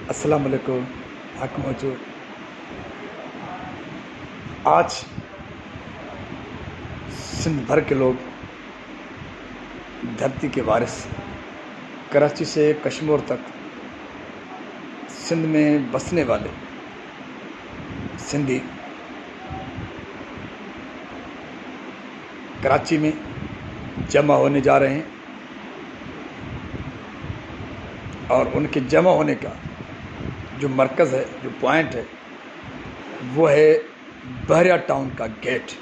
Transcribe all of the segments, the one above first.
السلام علیکم حاکم حضور۔ آج سندھ بھر کے لوگ دھرتی کے وارث کراچی سے کشمیر تک سندھ میں بسنے والے سندھی کراچی میں جمع ہونے جا رہے ہیں اور ان کے جمع ہونے کا جو مرکز ہے، جو پوائنٹ ہے، وہ ہے بحریہ ٹاؤن کا گیٹ۔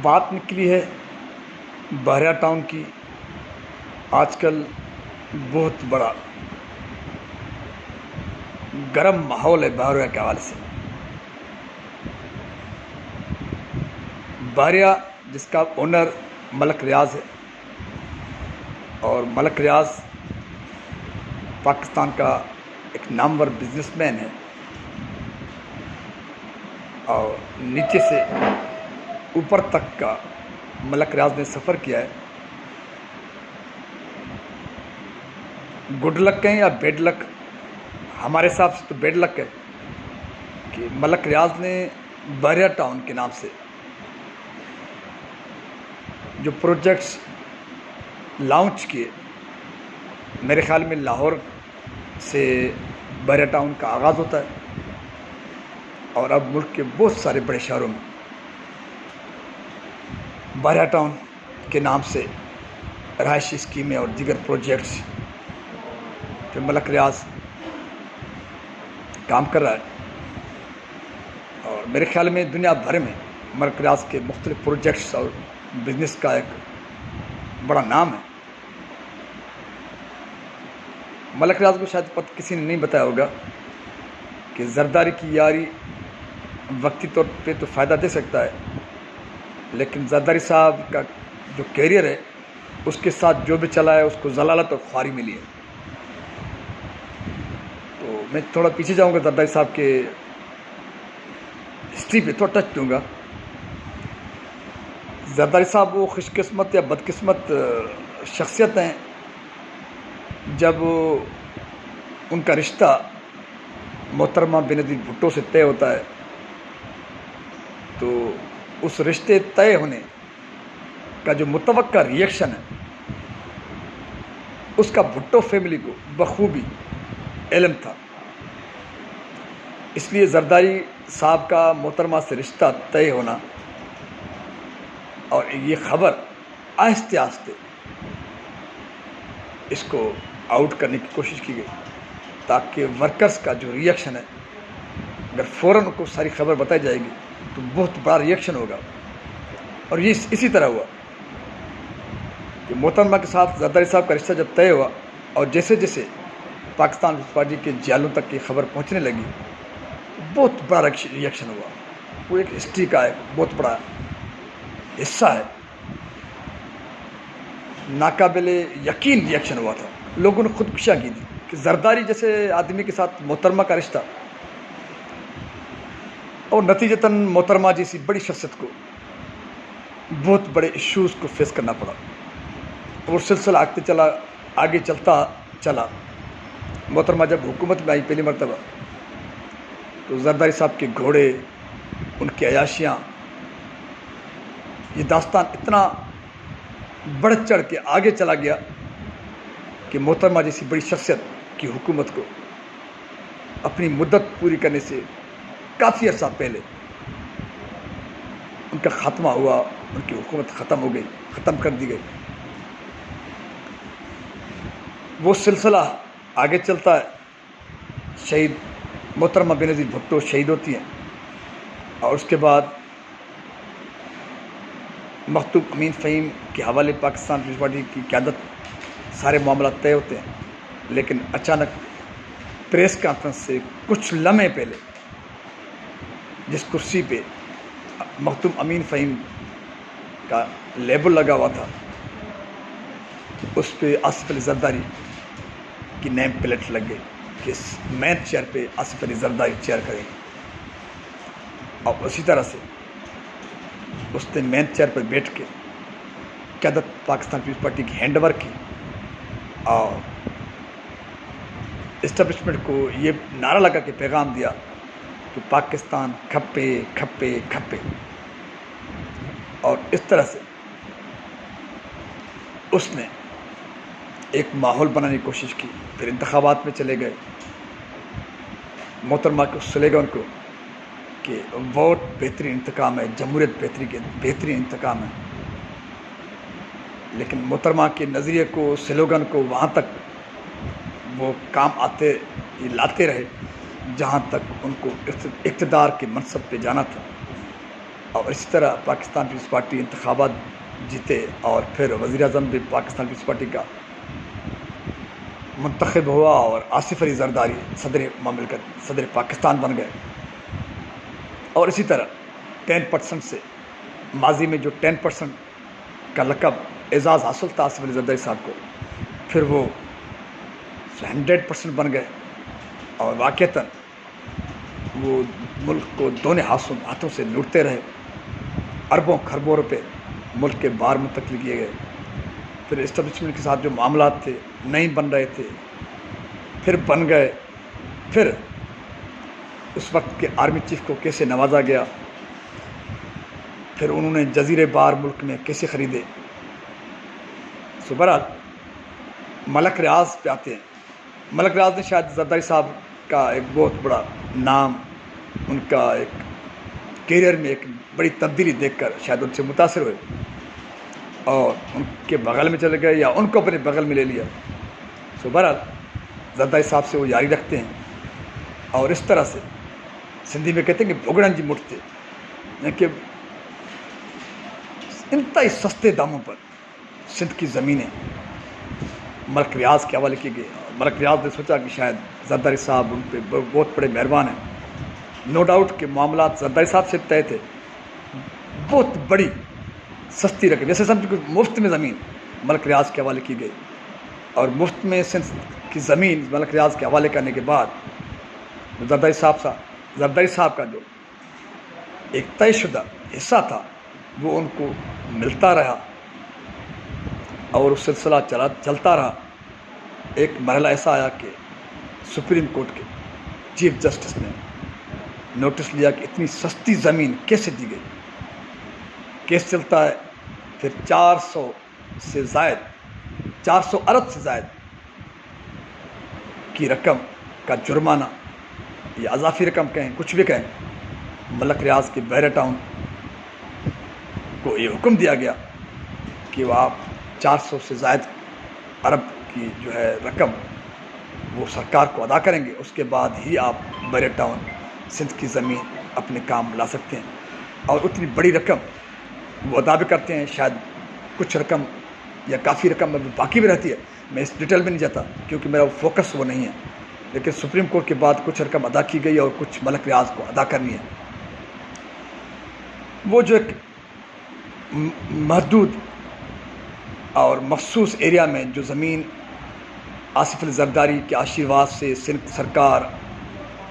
بات نکلی ہے بحریہ ٹاؤن کی۔ آج کل بہت بڑا گرم ماحول ہے بحریہ کے حوالے سے۔ بحریہ جس کا اونر ملک ریاض ہے، اور ملک ریاض پاکستان کا ایک نامور بزنس مین ہے، اور نیچے سے اوپر تک کا ملک ریاض نے سفر کیا ہے۔ گڈ لک کہیں یا بیڈ لک، ہمارے حساب سے تو بیڈ لک ہے کہ ملک ریاض نے بحریہ ٹاؤن کے نام سے جو پروجیکٹس لانچ کیے، میرے خیال میں لاہور سے بحریہ ٹاؤن کا آغاز ہوتا ہے، اور اب ملک کے بہت سارے بڑے شہروں میں بحریہ ٹاؤن کے نام سے رہائشی اسکیمیں اور دیگر پروجیکٹس پہ ملک ریاض کام کر رہا ہے۔ اور میرے خیال میں دنیا بھر میں ملک ریاض کے مختلف پروجیکٹس اور بزنس کا ایک بڑا نام ہے۔ ملک ریاض کو شاید کسی نے نہیں بتایا ہوگا کہ زرداری کی یاری وقتی طور پہ تو فائدہ دے سکتا ہے، لیکن زرداری صاحب کا جو کیریئر ہے، اس کے ساتھ جو بھی چلا ہے، اس کو ضلالت اور خواری ملی ہے۔ تو میں تھوڑا پیچھے جاؤں گا، زرداری صاحب کے ہسٹری پہ تھوڑا ٹچ دوں گا۔ زرداری صاحب وہ خوش قسمت یا بدقسمت شخصیت ہیں جب ان کا رشتہ محترمہ بینظیر بھٹو سے طے ہوتا ہے، تو اس رشتے طے ہونے کا جو متوقع ریئیکشن ہے، اس کا بھٹو فیملی کو بخوبی علم تھا۔ اس لیے زرداری صاحب کا محترمہ سے رشتہ طے ہونا اور یہ خبر آہستہ آہستہ اس کو آؤٹ کرنے کی کوشش کی گئی، تاکہ ورکرز کا جو ریئیکشن ہے، اگر فوراً کو ساری خبر بتائی جائے گی تو بہت بڑا ریئیکشن ہوگا۔ اور یہ اسی طرح ہوا کہ محترمہ کے ساتھ زرداری صاحب کا رشتہ جب طے ہوا، اور جیسے جیسے پاکستان پیپلز پارٹی کے جالوں تک یہ خبر پہنچنے لگی، بہت بڑا ریئیکشن ہوا۔ وہ ایک ہسٹری کا ایک بہت بڑا حصہ ہے، ناقابل یقین ریئیکشن ہوا تھا۔ لوگوں نے خودکشیاں کی تھی کہ زرداری جیسے آدمی کے ساتھ محترمہ کا رشتہ، اور نتیجتاً محترمہ جیسی بڑی شخصیت کو بہت بڑے ایشوز کو فیس کرنا پڑا، اور سلسلہ آگے چلتا چلا۔ محترمہ جب حکومت میں آئی پہلی مرتبہ، تو زرداری صاحب کے گھوڑے، ان کی عیاشیاں، یہ داستان اتنا بڑھ چڑھ کے آگے چلا گیا کہ محترمہ جیسی بڑی شخصیت کی حکومت کو اپنی مدت پوری کرنے سے کافی عرصہ پہلے ان کا خاتمہ ہوا، ان کی حکومت ختم کر دی گئی۔ وہ سلسلہ آگے چلتا ہے، شہید محترمہ بینظیر بھٹو شہید ہوتی ہیں، اور اس کے بعد مختوم امین فہیم کے حوالے پاکستان پیپلز پارٹی کی قیادت سارے معاملات طے ہوتے ہیں۔ لیکن اچانک پریس کانفرنس سے کچھ لمحے پہلے جس کرسی پہ مختوم امین فہیم کا لیبل لگا ہوا تھا، اس پہ آصف علی زرداری کی نیم پلیٹ لگ گئی کہ مین چیئر پہ آصف علی زرداری چیئر کریں گے، اور اسی طرح سے اس نے مین چیئر پر بیٹھ کے قیادت پاکستان پیپلز پارٹی کی ہینڈ اوور کی۔ اور اسٹیبلشمنٹ کو یہ نعرہ لگا کے پیغام دیا کہ پاکستان کھپے کھپے کھپے، اور اس طرح سے اس نے ایک ماحول بنانے کی کوشش کی۔ پھر انتخابات میں چلے گئے۔ محترمہ کو سلیگن کو کہ ووٹ بہترین انتقام ہے، جمہوریت بہترین انتقام ہے، لیکن محترمہ کے نظریے کو، سلوگن کو وہاں تک وہ کام لاتے رہے جہاں تک ان کو اقتدار کے منصب پہ جانا تھا۔ اور اسی طرح پاکستان پیپلز پارٹی انتخابات جیتے، اور پھر وزیر اعظم بھی پاکستان پیپلز پارٹی کا منتخب ہوا، اور آصف علی زرداری صدر مملکت، صدر پاکستان بن گئے۔ اور اسی طرح 10% سے ماضی میں جو 10% کا لقب اعزاز حاصل تھا آصف علی زرداری صاحب کو، پھر وہ 100% بن گئے، اور واقعتاً وہ ملک کو دونوں ہاتھوں سے لوٹتے رہے۔ اربوں خربوں روپے ملک کے باہر منتقل کیے گئے۔ پھر اسٹیبلشمنٹ کے ساتھ جو معاملات تھے نہیں بن رہے تھے، پھر بن گئے۔ پھر اس وقت کے آرمی چیف کو کیسے نوازا گیا، پھر انہوں نے جزیرے بار ملک میں کیسے خریدے۔ بہرحال ملک ریاض پہ آتے ہیں۔ ملک ریاض نے شاید زرداری صاحب کا ایک بہت بڑا نام، ان کا ایک کیریئر میں ایک بڑی تبدیلی دیکھ کر شاید ان سے متاثر ہوئے، اور ان کے بغل میں چلے گئے یا ان کو اپنے بغل میں لے لیا۔ بہرحال زرداری صاحب سے وہ یاری رکھتے ہیں، اور اس طرح سے سندھی میں کہتے ہیں کہ بھگڑن جی مٹھتے، یعنی کہ انتہائی سستے داموں پر سندھ کی زمینیں ملک ریاض کے حوالے کی گئی۔ ملک ریاض نے سوچا کہ شاید زرداری صاحب ان پہ بہت بڑے مہربان ہیں۔ نو ڈاؤٹ کہ معاملات زرداری صاحب سے طے تھے، بہت بڑی سستی رقم، جیسے سمجھ کہ مفت میں زمین ملک ریاض کے حوالے کی گئی، اور مفت میں سندھ کی زمین ملک ریاض کے حوالے کرنے کے بعد زرداری صاحب کا جو ایک طے شدہ حصہ تھا وہ ان کو ملتا رہا، اور وہ سلسلہ چلتا رہا۔ ایک مرحلہ ایسا آیا کہ سپریم کورٹ کے چیف جسٹس نے نوٹس لیا کہ اتنی سستی زمین کیسے دی گئی۔ کیس چلتا ہے، پھر 400 ارب سے زائد کی رقم کا جرمانہ یا اضافی رقم کہیں، کچھ بھی کہیں، ملک ریاض کے بحیرہ ٹاؤن کو یہ حکم دیا گیا کہ وہ آپ 400 سے زائد ارب کی جو ہے رقم وہ سرکار کو ادا کریں گے، اس کے بعد ہی آپ بحیرہ ٹاؤن سندھ کی زمین اپنے کام لا سکتے ہیں۔ اور اتنی بڑی رقم وہ ادا بھی کرتے ہیں، شاید کچھ رقم یا کافی رقم ابھی باقی بھی رہتی ہے، میں اس ڈیٹیل میں نہیں جاتا کیونکہ میرا فوکس وہ نہیں ہے، لیکن سپریم کورٹ کے بعد کچھ رقم ادا کی گئی اور کچھ ملک ریاض کو ادا کرنی ہے۔ وہ جو ایک محدود اور مخصوص ایریا میں جو زمین آصف علی زرداری کے آشیرواد سے سندھ سرکار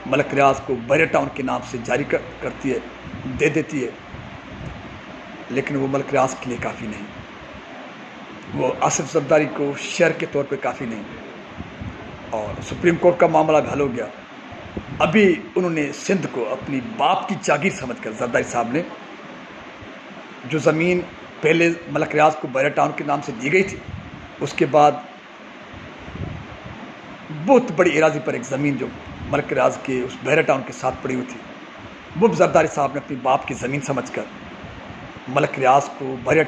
ملک ریاض کو بحیرہ ٹاؤن کے نام سے جاری کرتی ہے، دے دیتی ہے، لیکن وہ ملک ریاض کے لیے کافی نہیں، وہ آصف زرداری کو شہر کے طور پہ کافی نہیں۔ اور سپریم کورٹ کا معاملہ بھی حل ہو گیا۔ ابھی انہوں نے سندھ کو اپنی باپ کی جاگیر سمجھ کر زرداری صاحب نے جو زمین پہلے ملک ریاض کو بحیرہ ٹاؤن کے نام سے دی گئی تھی، اس کے بعد بہت بڑی اراضی پر ایک زمین جو ملک ریاض کے اس بحیرہ ٹاؤن کے ساتھ پڑی ہوئی تھی، وہ زرداری صاحب نے اپنی باپ کی زمین سمجھ کر ملک ریاض کو بحیرہ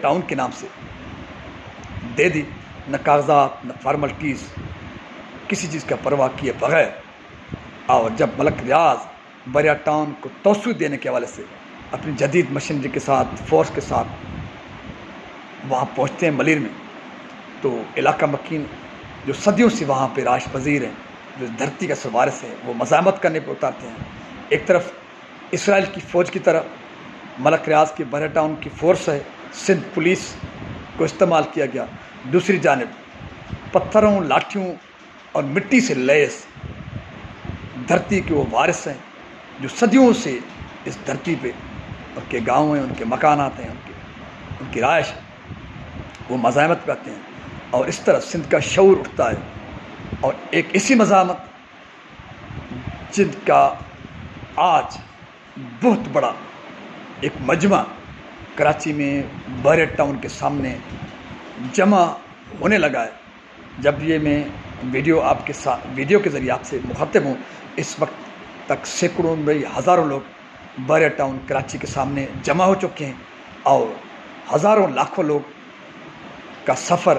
ٹاؤن کے نام سے دے دی، نہ کاغذات نہ فارملٹیز، کسی چیز کا پرواہ کیے بغیر۔ اور جب ملک ریاض بحیرہ ٹاؤن کو توسیع دینے کے حوالے سے اپنی جدید مشینری کے ساتھ، فورس کے ساتھ وہاں پہنچتے ہیں ملیر میں، تو علاقہ مکین جو صدیوں سے وہاں پہ رہائش پذیر ہیں، جو دھرتی کا سوارث ہے، وہ مزاحمت کرنے پہ اتارتے ہیں۔ ایک طرف اسرائیل کی فوج کی طرح ملک ریاض کے بحیرہ ٹاؤن کی فورس ہے، سندھ پولیس کو استعمال کیا گیا، دوسری جانب پتھروں، لاٹھیوں اور مٹی سے لیس دھرتی کے وہ وارث ہیں جو صدیوں سے اس دھرتی پہ ان کے گاؤں ہیں، ان کے مکانات ہیں، ان کی رہائش ہے، وہ مزاحمت کرتے ہیں۔ اور اس طرح سندھ کا شعور اٹھتا ہے، اور ایک اسی مزاحمت جن کا آج بہت بڑا ایک مجمع کراچی میں بحریہ ٹاؤن کے سامنے جمع ہونے لگا ہے۔ جب یہ میں ویڈیو کے ذریعے آپ سے مخاطب ہوں، اس وقت تک سینکڑوں ہزاروں لوگ بحریہ ٹاؤن کراچی کے سامنے جمع ہو چکے ہیں، اور ہزاروں لاکھوں لوگ کا سفر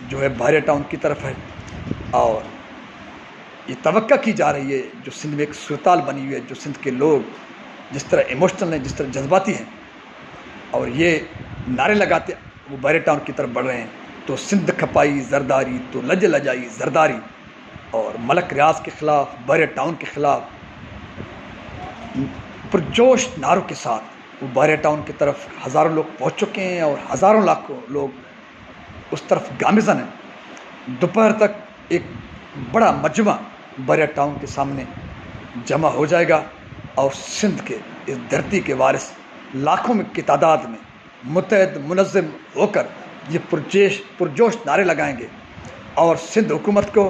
جو ہے بحریہ ٹاؤن کی طرف ہے، اور یہ توقع کی جا رہی ہے جو سندھ میں ایک صورتحال بنی ہوئی ہے، جو سندھ کے لوگ جس طرح ایموشنل ہیں، جس طرح جذباتی ہیں، اور یہ نعرے لگاتے وہ بحریہ ٹاؤن کی طرف بڑھ رہے ہیں، تو سندھ کھپائی زرداری تو لج لجائی زرداری، اور ملک ریاض کے خلاف، بحریہ ٹاؤن کے خلاف پرجوش نعروں کے ساتھ وہ بحریہ ٹاؤن کی طرف ہزاروں لوگ پہنچ چکے ہیں، اور ہزاروں لاکھوں لوگ اس طرف گامزن ہیں۔ دوپہر تک ایک بڑا مجمع بحریہ ٹاؤن کے سامنے جمع ہو جائے گا، اور سندھ کے اس دھرتی کے وارث لاکھوں کی تعداد میں متحد منظم ہو کر یہ پرجوش نعرے لگائیں گے، اور سندھ حکومت کو،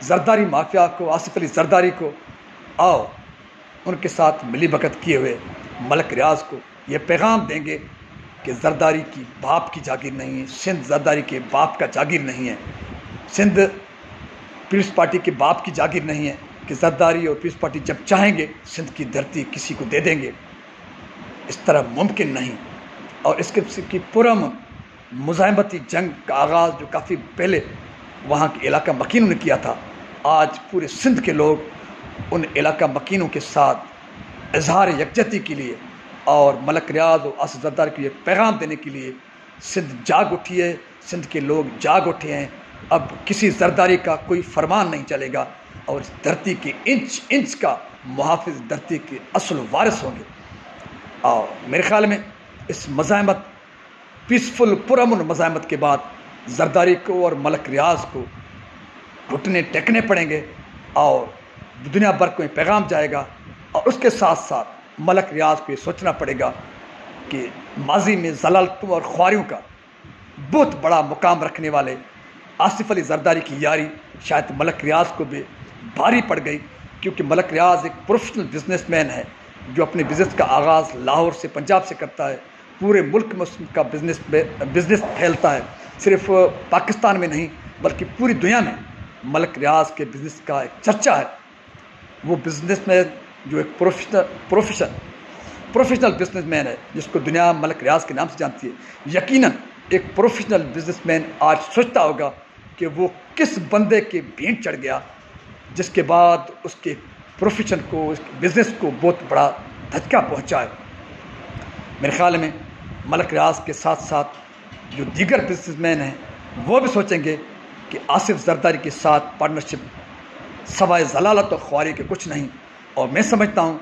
زرداری مافیا کو، آصف علی زرداری کو، اور ان کے ساتھ ملی بھگت کیے ہوئے ملک ریاض کو یہ پیغام دیں گے کہ زرداری کی باپ کی جاگیر نہیں ہے، سندھ زرداری کے باپ کا جاگیر نہیں ہے، سندھ پیپلز پارٹی کے باپ کی جاگیر نہیں ہے کہ زرداری اور پیپلز پارٹی جب چاہیں گے سندھ کی دھرتی کسی کو دے دیں گے، اس طرح ممکن نہیں۔ اور اس قسم کی پرامن مزاحمتی جنگ کا آغاز جو کافی پہلے وہاں کے علاقہ مکینوں نے کیا تھا، آج پورے سندھ کے لوگ ان علاقہ مکینوں کے ساتھ اظہار یکجہتی کے لیے اور ملک ریاض اور آصف زرداری کو یہ پیغام دینے کے لیے سندھ جاگ اٹھی ہے، سندھ کے لوگ جاگ اٹھے ہیں۔ اب کسی زرداری کا کوئی فرمان نہیں چلے گا، اور اس دھرتی کے انچ انچ کا محافظ دھرتی کے اصل وارث ہوں گے۔ اور میرے خیال میں اس مزاحمت، پیسفل پرامن مزاحمت کے بعد زرداری کو اور ملک ریاض کو گھٹنے ٹیکنے پڑیں گے، اور دنیا بھر کو یہ پیغام جائے گا، اور اس کے ساتھ ساتھ ملک ریاض کو یہ سوچنا پڑے گا کہ ماضی میں ضلالتوں اور خواریوں کا بہت بڑا مقام رکھنے والے آصف علی زرداری کی یاری شاید ملک ریاض کو بھی بھاری پڑ گئی، کیونکہ ملک ریاض ایک پروفیشنل بزنس مین ہے جو اپنے بزنس کا آغاز لاہور سے، پنجاب سے کرتا ہے، پورے ملک میں اس کا بزنس پھیلتا ہے، صرف پاکستان میں نہیں بلکہ پوری دنیا میں ملک ریاض کے بزنس کا ایک چرچا ہے۔ وہ بزنس مین جو ایک پروفیشنل بزنس مین ہے جس کو دنیا ملک ریاض کے نام سے جانتی ہے، یقیناً ایک پروفیشنل بزنس مین آج سوچتا ہوگا کہ وہ کس بندے کے بھینٹ چڑھ گیا جس کے بعد اس کے پروفیشن کو، اس کے بزنس کو بہت بڑا دھچکا پہنچا ہے۔ میرے خیال میں ملک ریاض کے ساتھ ساتھ جو دیگر بزنس مین ہیں وہ بھی سوچیں گے کہ آصف زرداری کے ساتھ پارٹنرشپ سوائے ضلالت اور خواری کے کچھ نہیں، اور میں سمجھتا ہوں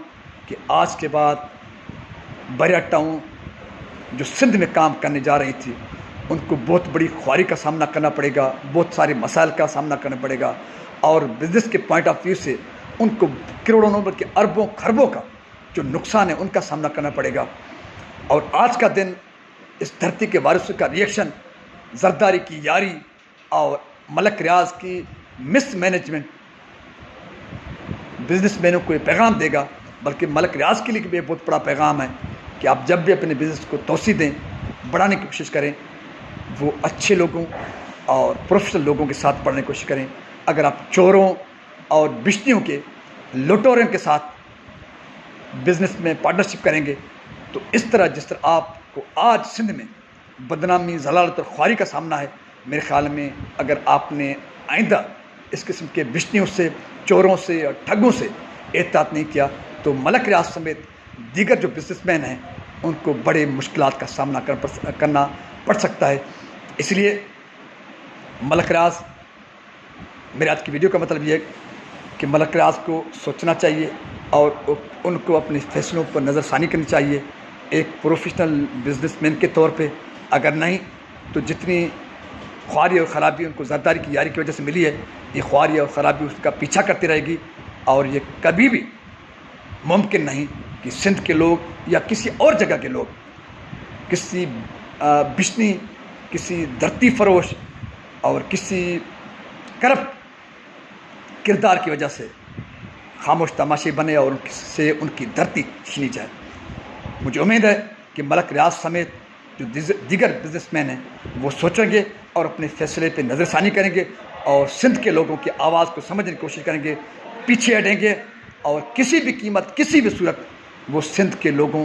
کہ آج کے بعد بحریہ ٹاؤن جو سندھ میں کام کرنے جا رہی تھی ان کو بہت بڑی خواری کا سامنا کرنا پڑے گا، بہت سارے مسائل کا سامنا کرنا پڑے گا، اور بزنس کے پوائنٹ آف ویو سے ان کو کروڑوں بلکہ اربوں خربوں کا جو نقصان ہے ان کا سامنا کرنا پڑے گا۔ اور آج کا دن اس دھرتی کے وارثوں کا ریئیکشن زرداری کی یاری اور ملک ریاض کی مس مینجمنٹ بزنس مینوں کو یہ پیغام دے گا، بلکہ ملک ریاض کے لیے بھی بہت بڑا پیغام ہے کہ آپ جب بھی اپنے بزنس کو توسیع دیں، بڑھانے کی کوشش کریں، وہ اچھے لوگوں اور پروفیشنل لوگوں کے ساتھ پڑھنے کی کوشش کریں۔ اگر آپ چوروں اور بشتیوں کے، لٹوروں کے ساتھ بزنس میں پارٹنرشپ کریں گے تو اس طرح جس طرح آپ کو آج سندھ میں بدنامی، ضلالت اور خواری کا سامنا ہے، میرے خیال میں اگر آپ نے آئندہ اس قسم کے بشتیوں سے، چوروں سے اور ٹھگوں سے احتیاط نہیں کیا تو ملک ریاض سمیت دیگر جو بزنس مین ہیں ان کو بڑے مشکلات کا سامنا کرنا پڑ سکتا ہے۔ اس لیے ملک ریاض، میرے آج کی ویڈیو کا مطلب یہ ہے کہ ملک ریاض کو سوچنا چاہیے اور ان کو اپنے فیصلوں پر نظر ثانی کرنی چاہیے ایک پروفیشنل بزنس مین کے طور پہ۔ اگر نہیں تو جتنی خواری اور خرابی ان کو زرداری کی یاری کی وجہ سے ملی ہے، یہ خواری اور خرابی اس کا پیچھا کرتی رہے گی، اور یہ کبھی بھی ممکن نہیں کہ سندھ کے لوگ یا کسی اور جگہ کے لوگ کسی بشنی، کسی دھرتی فروش اور کسی کرپٹ کردار کی وجہ سے خاموش تماشی بنے اور ان سے ان کی دھرتی چھینی جائے۔ مجھے امید ہے کہ ملک ریاض سمیت جو دیگر بزنس مین ہیں وہ سوچیں گے اور اپنے فیصلے پہ نظر ثانی کریں گے اور سندھ کے لوگوں کی آواز کو سمجھنے کی کوشش کریں گے، پیچھے ہٹیں گے اور کسی بھی قیمت کسی بھی صورت وہ سندھ کے لوگوں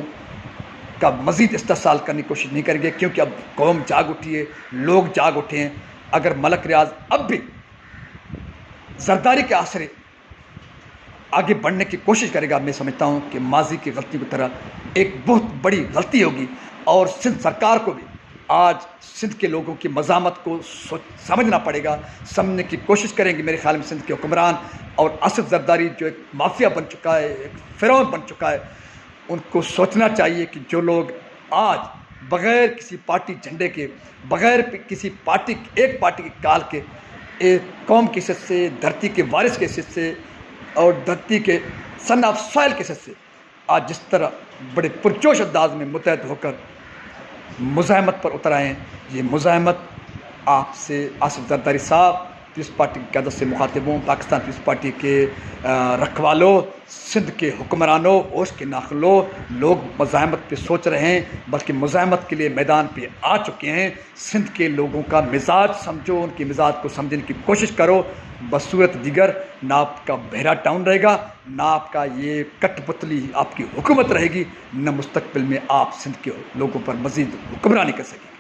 کا مزید استحصال کرنے کی کوشش نہیں کریں گے، کیونکہ اب قوم جاگ اٹھی ہے، لوگ جاگ اٹھے ہیں۔ اگر ملک ریاض اب بھی زرداری کے آسرے آگے بڑھنے کی کوشش کرے گا، میں سمجھتا ہوں کہ ماضی کی غلطی کی طرح ایک بہت بڑی غلطی ہوگی، اور سندھ سرکار کو بھی آج سندھ کے لوگوں کی مزاحمت کو سمجھنا پڑے گا، سمجھنے کی کوشش کریں گے۔ میرے خیال میں سندھ کے حکمران اور آصف زرداری جو ایک مافیا بن چکا ہے، ایک فرعون بن چکا ہے، ان کو سوچنا چاہیے کہ جو لوگ آج بغیر کسی پارٹی جھنڈے کے، بغیر کسی پارٹی ایک پارٹی کی کال کے، ایک قوم کی حیثیت سے، دھرتی کے وارث کی حیثیت سے اور دھرتی کے سن آف سوائل کی حیثیت سے آج جس طرح بڑے پرجوش انداز میں متحد ہو کر مزاحمت پر اتر آئے ہیں، یہ مزاحمت آپ سے آصف زرداری صاحب پیپلز پارٹی کی قیادت سے مخاطب ہوں، پاکستان پیپلز پارٹی کے رکھوالوں، سندھ کے حکمرانوں، ہوش کے ناخلوں، لوگ مزاحمت پہ سوچ رہے ہیں بلکہ مزاحمت کے لیے میدان پہ آ چکے ہیں۔ سندھ کے لوگوں کا مزاج سمجھو، ان کے مزاج کو سمجھنے کی کوشش کرو، بصورت دیگر نہ آپ کا بحیرہ ٹاؤن رہے گا، نہ آپ کا یہ کٹ پتلی آپ کی حکومت رہے گی، نہ مستقبل میں آپ سندھ کے لوگوں پر مزید حکمرانی کر سکیں گے۔